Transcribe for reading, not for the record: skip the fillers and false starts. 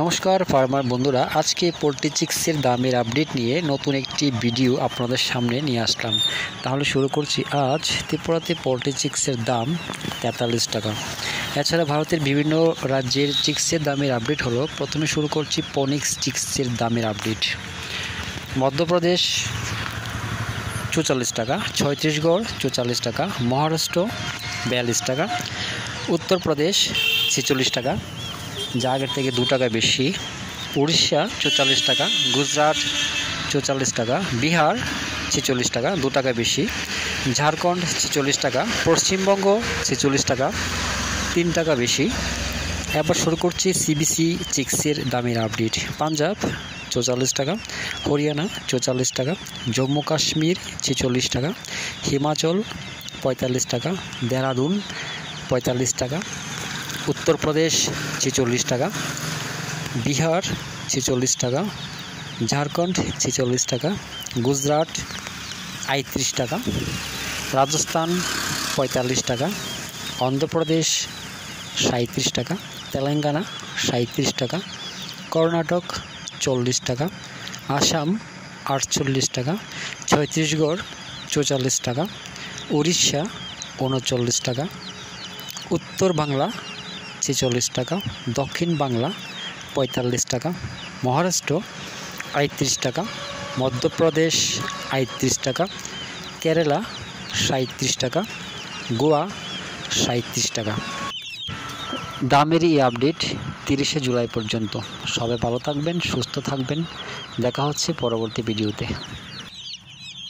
নমস্কার ফার্মার বন্ধুরা, আজকে পোলট্রি চিক্সের দামের আপডেট নিয়ে নতুন একটি ভিডিও আপনাদের সামনে নিয়ে আসলাম। তাহলে শুরু করছি। আজ ত্রিপুরাতে পোলট্রি চিক্সের দাম 43 টাকা। এছাড়া ভারতের বিভিন্ন রাজ্যের চিক্সের দামের আপডেট হলো। প্রথমে শুরু করছি ফোনিক্স চিক্সের দামের আপডেট। মধ্যপ্রদেশ 44 টাকা, ছত্তিশগড় 44 টাকা, মহারাষ্ট্র 42 টাকা, উত্তরপ্রদেশ 46 টাকা, যা আগের থেকে 2 টাকা বেশি, উড়িষ্যা 44 টাকা, গুজরাট 44 টাকা, বিহার 46 টাকা 2 টাকা বেশি, ঝাড়খণ্ড 46 টাকা, পশ্চিমবঙ্গ 46 টাকা 3 টাকা বেশি। এবার শুরু করছি সিবিসি চিক্সের দামের আপডেট। পাঞ্জাব 44 টাকা, হরিয়ানা 44 টাকা, জম্মু কাশ্মীর 46 টাকা, হিমাচল 45 টাকা, দেহরাদুন 45 টাকা, উত্তরপ্রদেশ 46 টাকা, বিহার 46 টাকা, ঝাড়খণ্ড 46 টাকা, গুজরাট 38 টাকা, রাজস্থান 45 টাকা, অন্ধ্রপ্রদেশ 37 টাকা, তেলেঙ্গানা 37 টাকা, কর্ণাটক 40 টাকা, আসাম 48 টাকা, ছত্তিশগড় 44 টাকা, উড়িষ্যা 39 টাকা, উত্তর বাংলা 46 টাকা, দক্ষিণ বাংলা 45 টাকা, মহারাষ্ট্র 38 টাকা, মধ্যপ্রদেশ 38 টাকা, কেরালা 37 টাকা, গোয়া 37 টাকা। দামের এই আপডেট 30শে জুলাই পর্যন্ত। সবাই ভালো থাকবেন, সুস্থ থাকবেন। দেখা হচ্ছে পরবর্তী ভিডিওতে।